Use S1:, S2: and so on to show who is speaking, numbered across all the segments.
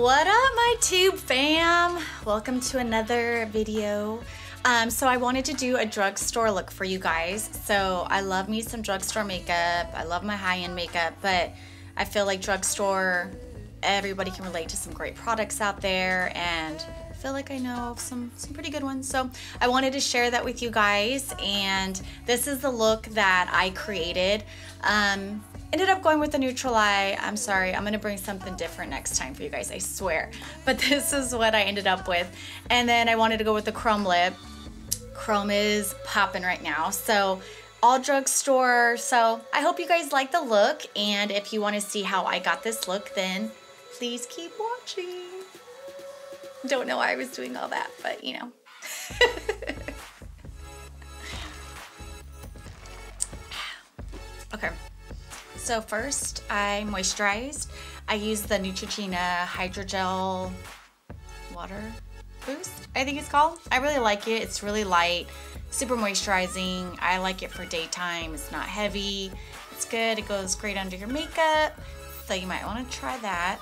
S1: What up, my tube fam? Welcome to another video. So I wanted to do a drugstore look for you guys. So I love me some drugstore makeup. I love my high-end makeup, but I feel like drugstore, everybody can relate to some great products out there, and I feel like I know of some pretty good ones. So I wanted to share that with you guys, and this is the look that I created. Ended up going with the neutral eye. I'm sorry, I'm gonna bring something different next time for you guys, I swear. But this is what I ended up with. And then I wanted to go with the chrome lip. Chrome is popping right now. So all drugstore. So I hope you guys like the look. And if you wanna see how I got this look, then please keep watching. Don't know why I was doing all that, but you know. Okay. So first I moisturized. I used the Neutrogena Hydrogel Water Boost, I think it's called. I really like it. It's really light, super moisturizing. I like it for daytime. It's not heavy. It's good. It goes great under your makeup. So you might want to try that.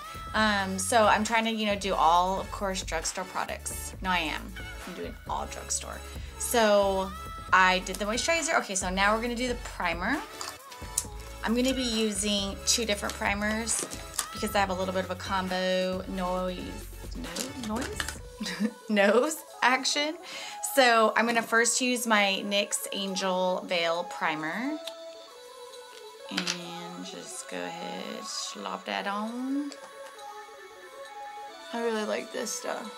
S1: So I'm trying to, you know, do all, of course, drugstore products. No, I am. I'm doing all drugstore. So I did the moisturizer. Okay, so now we're going to do the primer. I'm going to be using two different primers because I have a little bit of a combo nose action. So I'm going to first use my NYX Angel Veil Primer. And just go ahead, slop that on. I really like this stuff.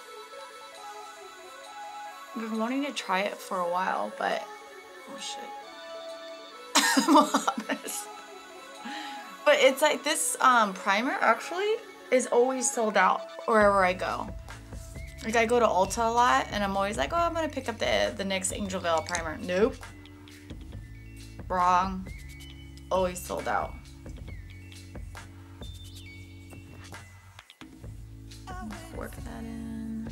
S1: I've been wanting to try it for a while, but oh shit. I'm honest. But it's like this primer actually is always sold out wherever I go. Like I go to Ulta a lot and I'm always like, oh, I'm gonna pick up the NYX Angel Veil Primer. Nope. Wrong. Always sold out. Work that in.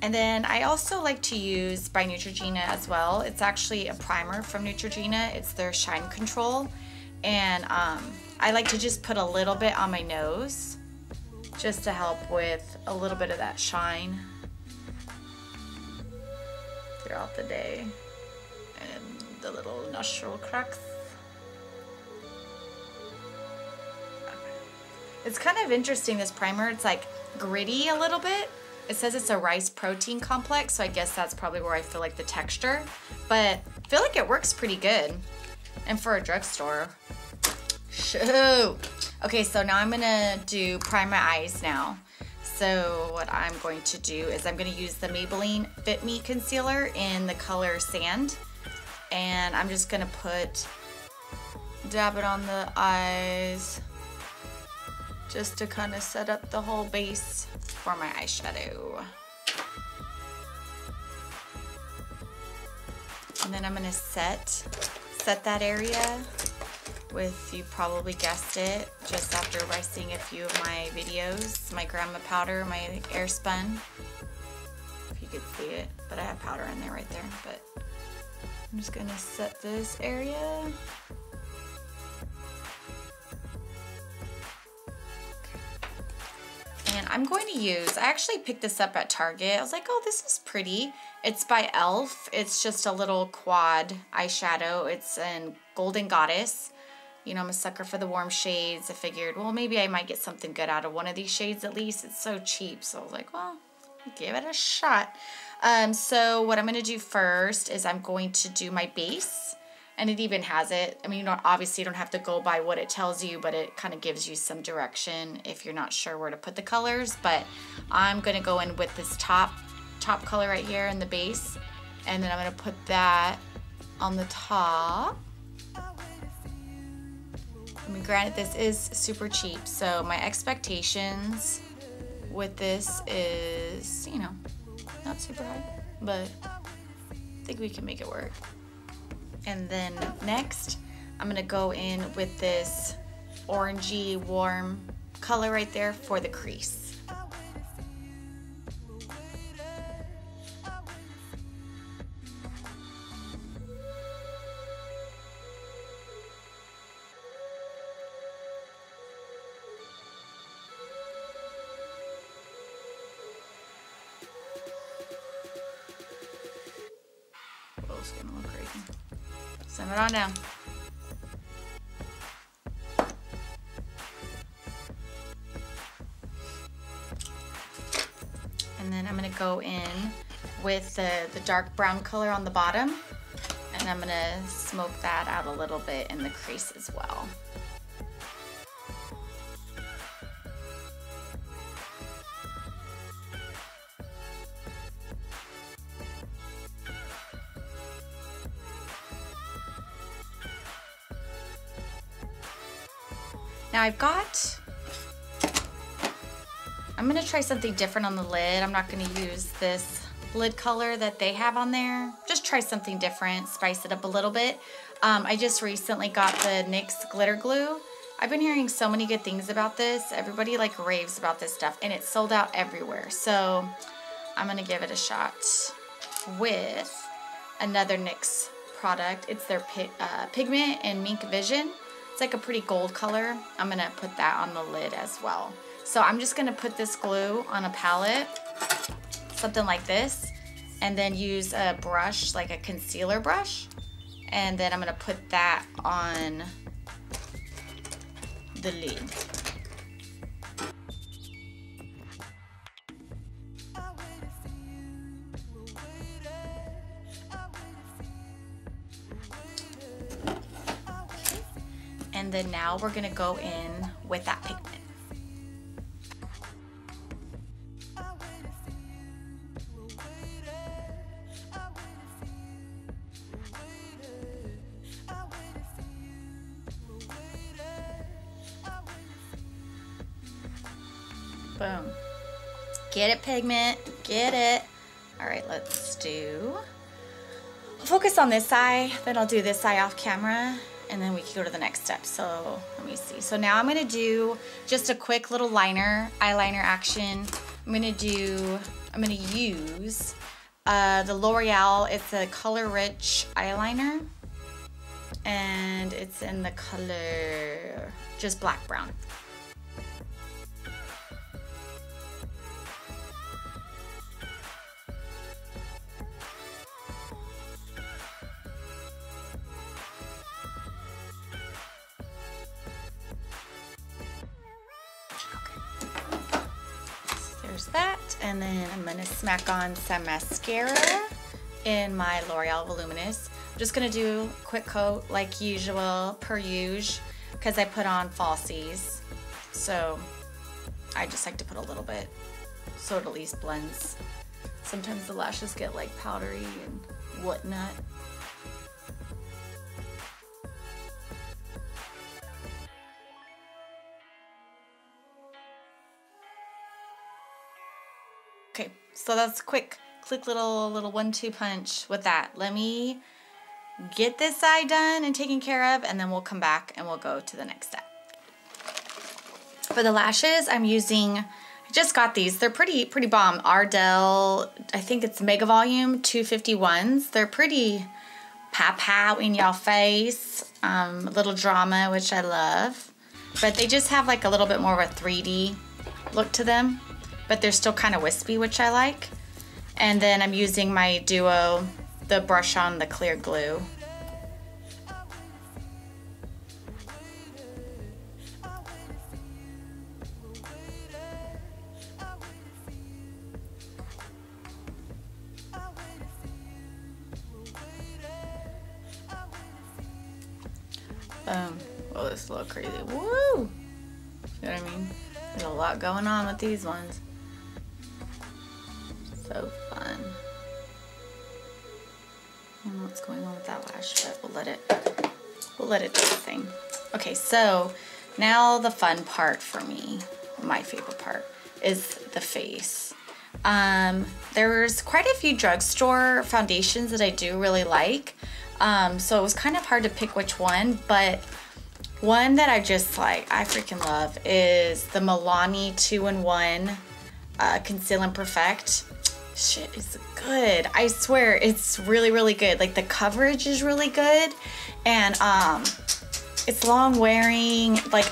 S1: And then I also like to use by Neutrogena as well. It's actually a primer from Neutrogena. It's their Shine Control. And I like to just put a little bit on my nose just to help with a little bit of that shine throughout the day. And the little nostril cracks. It's kind of interesting, this primer. It's like gritty a little bit. It says it's a rice protein complex, so I guess that's probably where I feel like the texture, but I feel like it works pretty good. And for a drugstore, shoot. Okay, so now I'm gonna prime my eyes now. So what I'm going to do is I'm gonna use the Maybelline Fit Me Concealer in the color Sand. And I'm just gonna dab it on the eyes just to kind of set up the whole base for my eyeshadow. And then I'm gonna set that area with, you probably guessed it, just after by seeing a few of my videos, my grandma powder, my Airspun, if you could see it, but I have powder in there right there. But I'm just gonna set this area. And I'm going to use, I actually picked this up at Target. I was like, oh, this is pretty. It's by E.l.f. It's just a little quad eyeshadow. It's in Golden Goddess. You know, I'm a sucker for the warm shades. I figured, well, maybe I might get something good out of one of these shades at least. It's so cheap. So I was like, well, give it a shot. So what I'm going to do first is I'm going to do my base. And it even has it. I mean, obviously you don't have to go by what it tells you, but it kind of gives you some direction if you're not sure where to put the colors. But I'm going to go in with this top color right here in the base. And then I'm going to put that on the top. I mean, granted, this is super cheap. So my expectations with this is, you know, not super high. But I think we can make it work. And then next, I'm gonna go in with this orangey warm color right there for the crease. Simmer it on down. And then I'm gonna go in with the dark brown color on the bottom, and I'm gonna smoke that out a little bit in the crease as well. Now I'm gonna try something different on the lid. I'm not gonna use this lid color that they have on there. Just try something different, spice it up a little bit. I just recently got the NYX Glitter Glue. I've been hearing so many good things about this. Everybody like raves about this stuff, and it's sold out everywhere. So I'm gonna give it a shot with another NYX product. It's their Pigment and Mink Vision. It's like a pretty gold color. I'm gonna put that on the lid as well. So I'm just gonna put this glue on a palette, something like this, and then use a brush, like a concealer brush, and then I'm gonna put that on the lid. And then now we're gonna go in with that pigment. Boom. Get it, pigment, get it. All right, let's focus on this eye, then I'll do this eye off camera, and then we can go to the next step. So let me see. So now I'm gonna do just a quick little eyeliner action. I'm gonna use the Loreal. It's a color rich eyeliner, and it's in the color just black brown. There's that, and then I'm gonna smack on some mascara in my L'Oreal Voluminous. I'm just gonna do a quick coat like usual, per usual, because I put on falsies. So I just like to put a little bit so it at least blends. Sometimes the lashes get like powdery and whatnot. Okay, so that's quick little 1-2 punch with that. Let me get this eye done and taken care of, and then we'll come back and we'll go to the next step. For the lashes, I'm using, I just got these. They're pretty bomb. Ardell, I think it's Mega Volume 251s. They're pretty pow in your face. A little drama, which I love. But they just have like a little bit more of a 3D look to them. But they're still kind of wispy, which I like. And then I'm using my Duo, the brush on the clear glue. Boom. Oh, this is a little crazy. Woo! You know what I mean? There's a lot going on with these ones. So fun. I don't know what's going on with that lash, but we'll let it do the thing. Okay, so now the fun part for me, my favorite part, is the face. There's quite a few drugstore foundations that I do really like. So it was kind of hard to pick which one, but one that I just like, I freaking love, is the Milani 2-in-1 Conceal and Perfect. Shit, it's good. I swear, it's really good. Like, the coverage is really good, and it's long wearing. Like,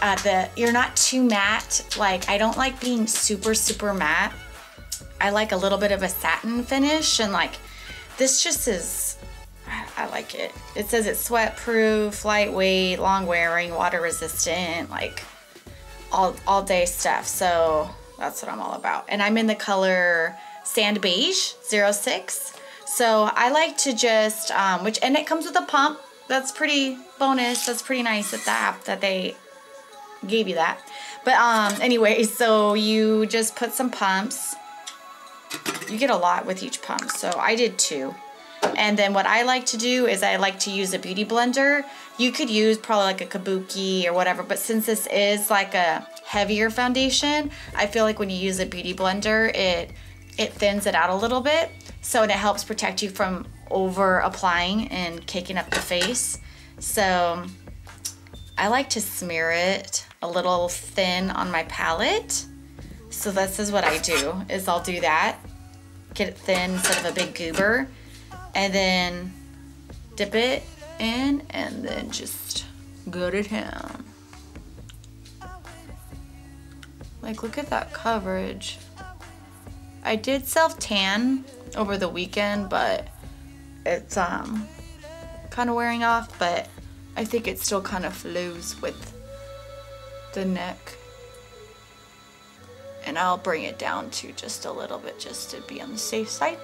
S1: you're not too matte. Like, I don't like being super matte. I like a little bit of a satin finish, and like, this just is, I like it. It says it's sweat proof, lightweight, long wearing, water resistant, like all day stuff. So that's what I'm all about. And I'm in the color Sand Beige 06. So I like to just, and it comes with a pump. That's pretty bonus. That's pretty nice at the app that they gave you that. But anyway, so you just put some pumps. You get a lot with each pump. So I did 2. And then what I like to do is I like to use a beauty blender. You could use probably like a kabuki or whatever, but since this is like a heavier foundation, I feel like when you use a beauty blender, it thins it out a little bit. So it helps protect you from over applying and caking up the face. So I like to smear it a little thin on my palette. So this is what I do, is I'll do that. Get it thin instead of a big goober. And then dip it in and then just go to town. Like, look at that coverage. I did self-tan over the weekend, but it's kind of wearing off, but I think it still kind of flows with the neck. And I'll bring it down to just a little bit just to be on the safe side.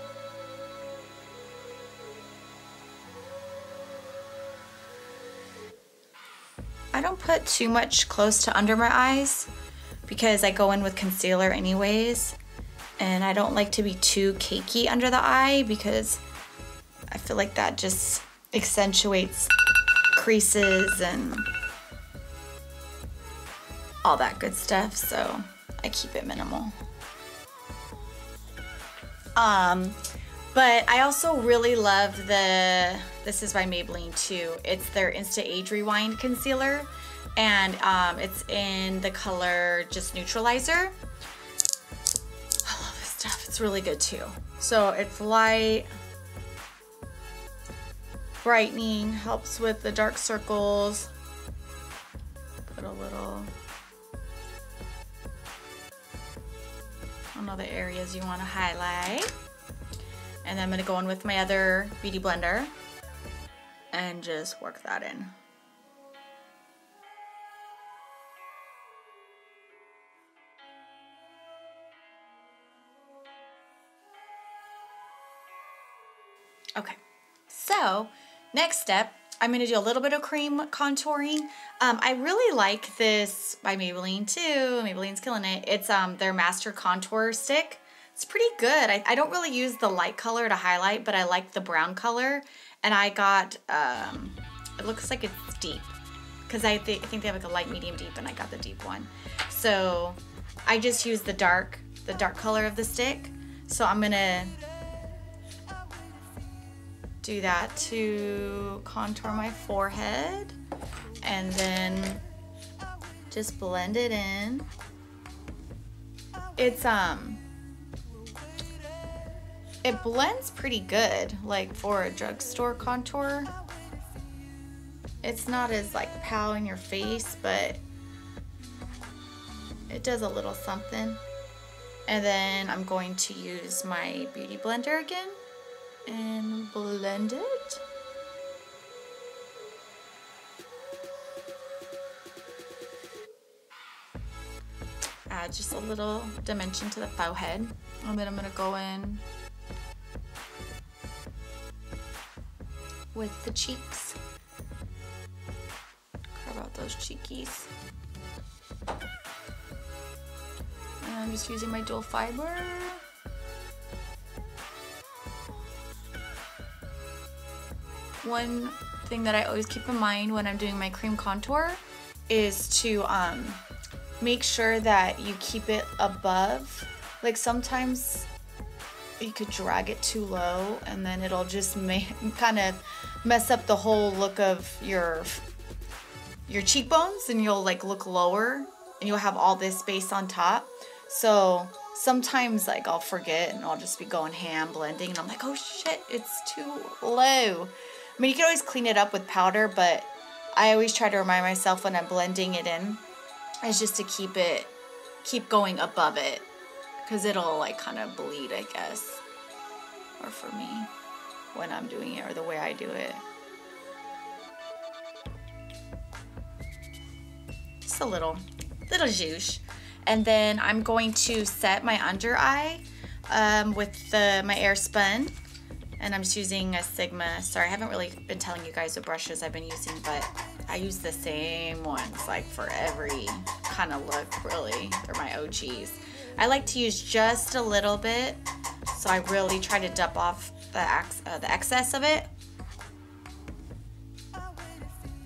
S1: I don't put too much close to under my eyes because I go in with concealer anyways, and I don't like to be too cakey under the eye because I feel like that just accentuates creases and all that good stuff, so I keep it minimal. But I also really love this is by Maybelline too. It's their Insta Age Rewind Concealer, and it's in the color just Neutralizer. I love this stuff. It's really good too. So it's light, brightening, helps with the dark circles. Put a little on all the areas you want to highlight. And then I'm going to go in with my other beauty blender and just work that in. Okay, so next step, I'm going to do a little bit of cream contouring. I really like this by Maybelline too. Maybelline's killing it. It's their Master Contour Stick. It's pretty good. I don't really use the light color to highlight, but I like the brown color. And I got, it looks like it's deep, because I think they have like a light, medium, deep, and I got the deep one. So I just use the dark color of the stick. So I'm gonna do that to contour my forehead, and then just blend it in. It's it blends pretty good, like for a drugstore contour. It's not as like pow in your face, but it does a little something. And then I'm going to use my beauty blender again and blend it. Add just a little dimension to the forehead. And then I'm gonna go in with the cheeks. Carve out those cheekies. And I'm just using my dual fiber. One thing that I always keep in mind when I'm doing my cream contour is to make sure that you keep it above. Like sometimes you could drag it too low and then it'll just kind of mess up the whole look of your cheekbones, and you'll like look lower and you'll have all this space on top. So sometimes like I'll forget and I'll just be going ham blending and I'm like, oh shit, it's too low. I mean, you can always clean it up with powder, but I always try to remind myself when I'm blending it in is just to keep going above it, because it'll like kind of bleed, I guess. Or for me, when I'm doing it, or the way I do it. Just a little zhoosh. And then I'm going to set my under eye with my Airspun. And I'm just using a Sigma. Sorry, I haven't really been telling you guys what brushes I've been using, but I use the same ones like for every kind of look, really. They're my OGs. I like to use just a little bit, so I really try to dump off the excess of it.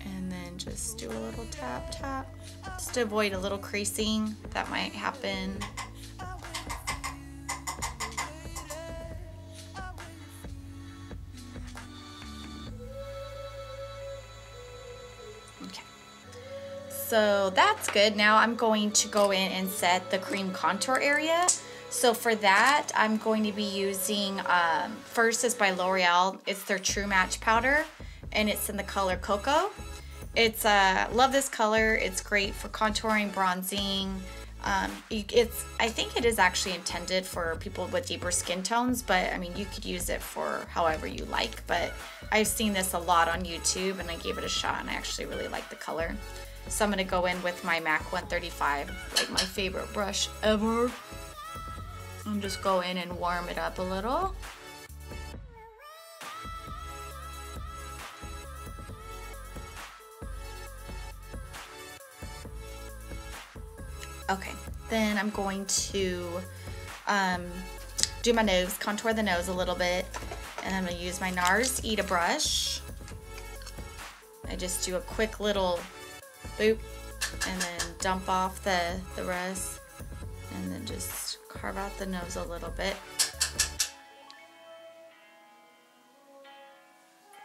S1: And then just do a little tap, tap, just to avoid a little creasing that might happen. So that's good. Now I'm going to go in and set the cream contour area. So for that, I'm going to be using, first is by Loreal. It's their True Match powder, and it's in the color Cocoa. It's, love this color. It's great for contouring, bronzing. I think it is actually intended for people with deeper skin tones, but I mean, you could use it for however you like, but I've seen this a lot on YouTube and I gave it a shot and I actually really like the color. So I'm going to go in with my MAC 135, like my favorite brush ever. I'm just go in and warm it up a little. Okay, then I'm going to do my nose, contour the nose a little bit, and I'm going to use my NARS Ita brush. I just do a quick little boop and then dump off the rest, and then just carve out the nose a little bit.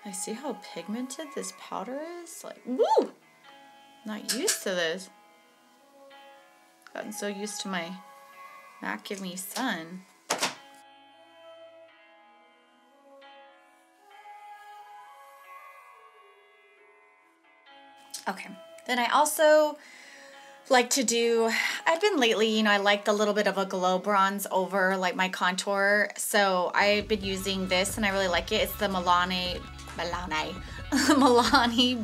S1: I see how pigmented this powder is. Like, woo! Not used to this. Gotten so used to my MAC Give Me Sun. Okay. Then I also like to do, I've been lately, you know, I liked a little bit of a glow bronze over like my contour. So I've been using this and I really like it. It's the Milani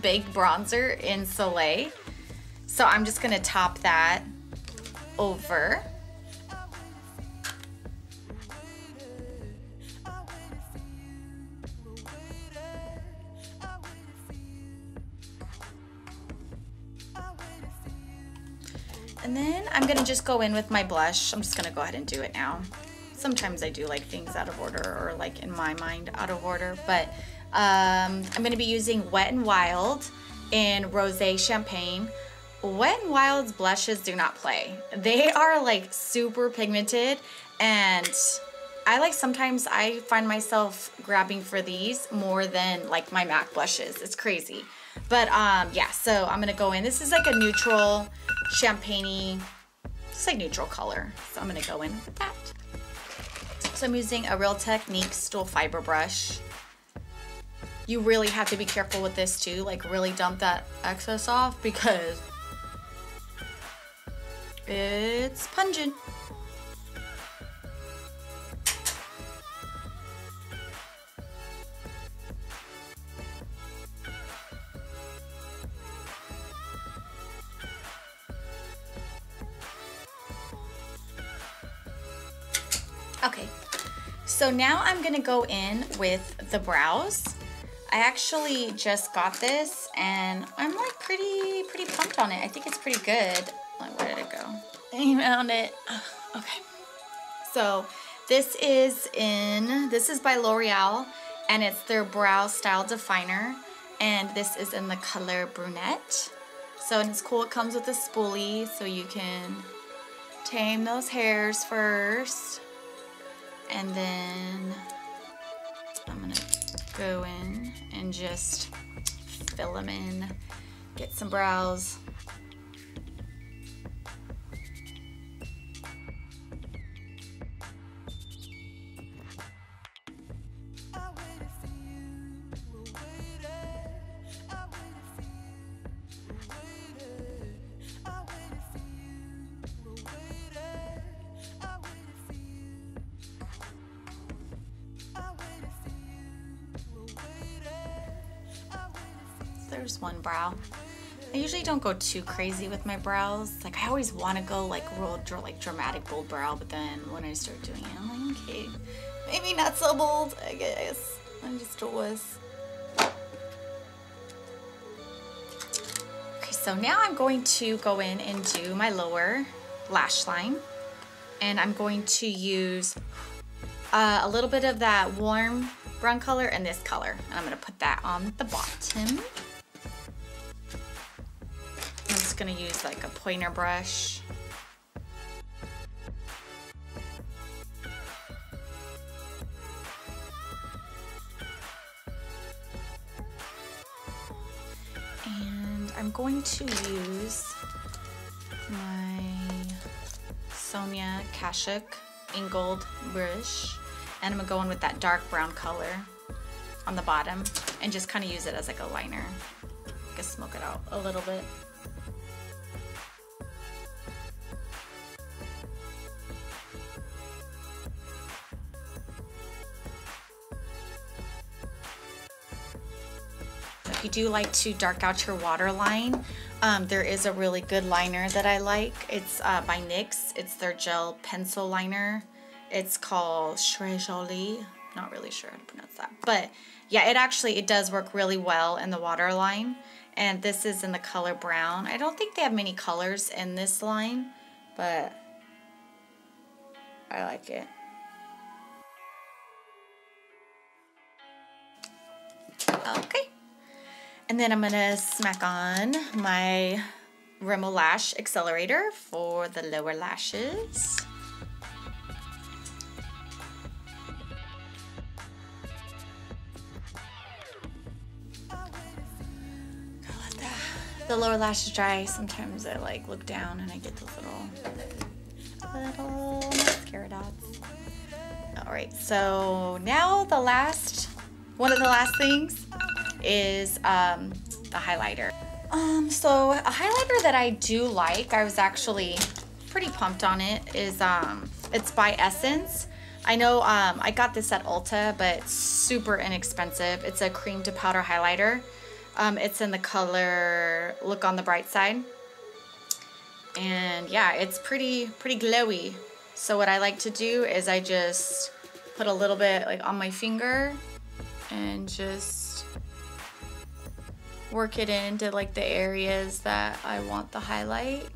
S1: Big Bronzer in Soleil. So I'm just gonna top that over. And then I'm gonna just go in with my blush. I'm just gonna go ahead and do it now. Sometimes I do like things out of order, or like in my mind out of order, but I'm gonna be using Wet n Wild in Rosé Champagne. Wet n Wild's blushes do not play. They are like super pigmented, and I like, sometimes I find myself grabbing for these more than like my MAC blushes. It's crazy. But yeah, so I'm gonna go in. This is like a neutral champagne-y, it's like neutral color. So I'm gonna go in with that. So I'm using a Real Technique Stool Fiber brush. You really have to be careful with this too, like really dump that excess off because it's pungent. Okay, so now I'm gonna go in with the brows. I actually just got this and I'm like pretty pumped on it. I think it's pretty good. Like, where did it go? I found it. Okay. So this is by Loreal, and it's their Brow Style Definer, and this is in the color Brunette. So, and it's cool, it comes with a spoolie so you can tame those hairs first. And then I'm gonna go in and just fill them in, get some brows. there's one brow. I usually don't go too crazy with my brows. Like I always want to go like real dramatic bold brow, but then when I start doing it, I'm like, okay, maybe not so bold, I guess. I'm just a wuss. Okay, so now I'm going to go in and do my lower lash line. And I'm going to use a little bit of that warm brown color and this color. And I'm gonna put that on the bottom. I'm just gonna use like a pointer brush. And I'm going to use my Sonia Kashuk in Gold Riche. And I'm gonna go in with that dark brown color on the bottom and just kind of use it as like a liner. I can smoke it out a little bit. If you do like to dark out your waterline, there is a really good liner that I like. It's by NYX. It's their gel pencil liner. It's called Jolie. Not really sure how to pronounce that. But yeah, it does work really well in the waterline. And this is in the color brown. I don't think they have many colors in this line, but I like it. Okay. And then I'm gonna smack on my Rimmel Lash Accelerator for the lower lashes. The lower lashes dry. Sometimes I like look down and I get those little mascara dots. All right, so now one of the last things is the highlighter. So a highlighter that I do like, I was actually pretty pumped on it, is it's by Essence. I know I got this at Ulta, but it's super inexpensive. It's a cream to powder highlighter. It's in the color Look on the Bright Side. And yeah, it's pretty glowy. So what I like to do is I just put a little bit like on my finger and just work it into like the areas that I want the highlight.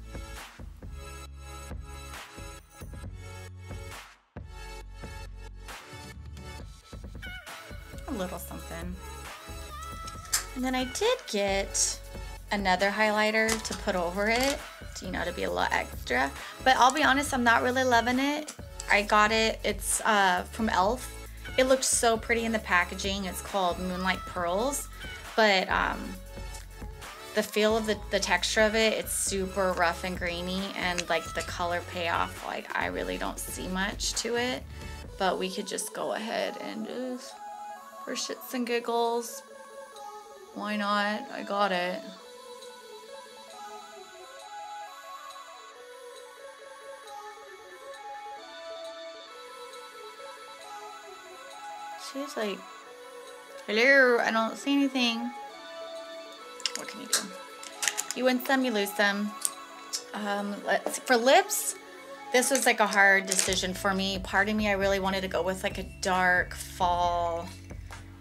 S1: A little something. And then I did get another highlighter to put over it, you know, to be a little extra. But I'll be honest, I'm not really loving it. I got it, it's from e.l.f. It looked so pretty in the packaging. It's called Moonlight Pearls. But the feel of the texture of it, it's super rough and grainy. And like the color payoff, like I really don't see much to it. But we could just go ahead and just, for shits and giggles, why not? I got it. She's like, hello, I don't see anything. What can you do? You win some, you lose some. For lips, this was like a hard decision for me. Part of me, I really wanted to go with like a dark fall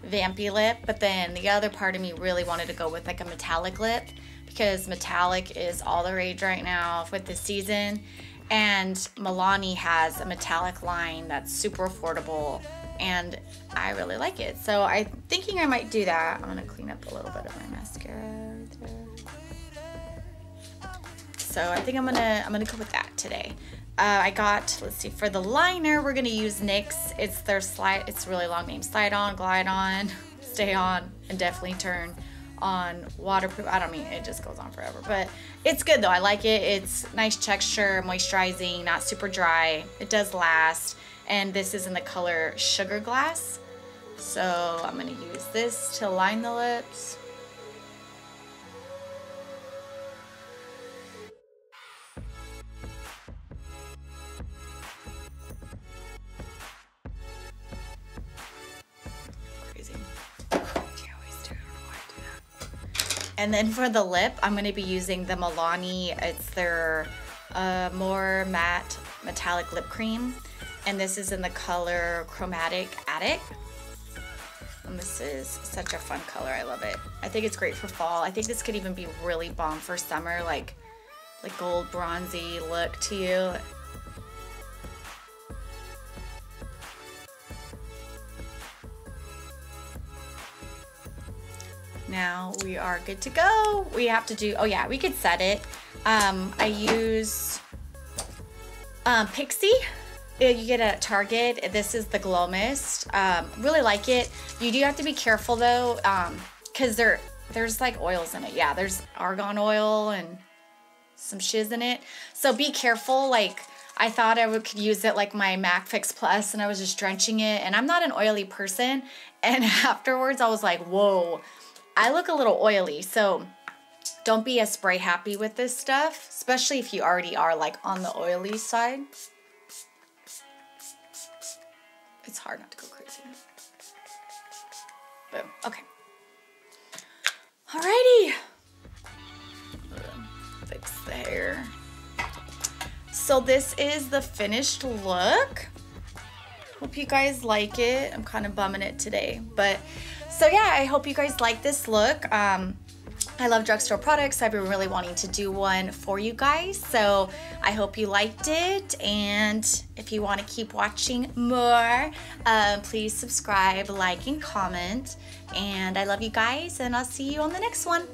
S1: vampy lip, but then the other part of me really wanted to go with like a metallic lip, because metallic is all the rage right now with the season, and Milani has a metallic line that's super affordable and I really like it. So I'm thinking I might do that. I'm gonna clean up a little bit of my mascara right there. So I think I'm gonna go with that today. I got, let's see, for the liner, we're gonna use NYX. It's their it's a really long name. Slide on, glide on, stay on, and definitely turn on waterproof. I don't mean, it just goes on forever, but it's good though. I like it. It's nice texture, moisturizing, not super dry. It does last. And this is in the color Sugar Glass. So I'm gonna use this to line the lips. And then for the lip, I'm going to be using the Milani. It's their more matte metallic lip cream. And this is in the color Chromatic Attic. And this is such a fun color. I love it. I think it's great for fall. I think this could even be really bomb for summer, like gold bronzy look to you. Now we are good to go. We have to do, oh yeah, we could set it. I use Pixie. You get at Target. This is the Glow Mist. Really like it. You do have to be careful though, because there's like oils in it. Yeah, there's argan oil and some shiz in it. So be careful. Like, I thought I could use it like my MAC Fix Plus, and I was just drenching it. And I'm not an oily person. And afterwards I was like, whoa, I look a little oily. So don't be a spray happy with this stuff, especially if you already are like on the oily side. It's hard not to go crazy. Boom. Okay. Alrighty. Fix the hair. So this is the finished look. Hope you guys like it. I'm kind of bumming it today, but so yeah, I hope you guys like this look. I love drugstore products. I've been really wanting to do one for you guys, so I hope you liked it. And if you want to keep watching more, please subscribe, like, and comment. And I love you guys, and I'll see you on the next one.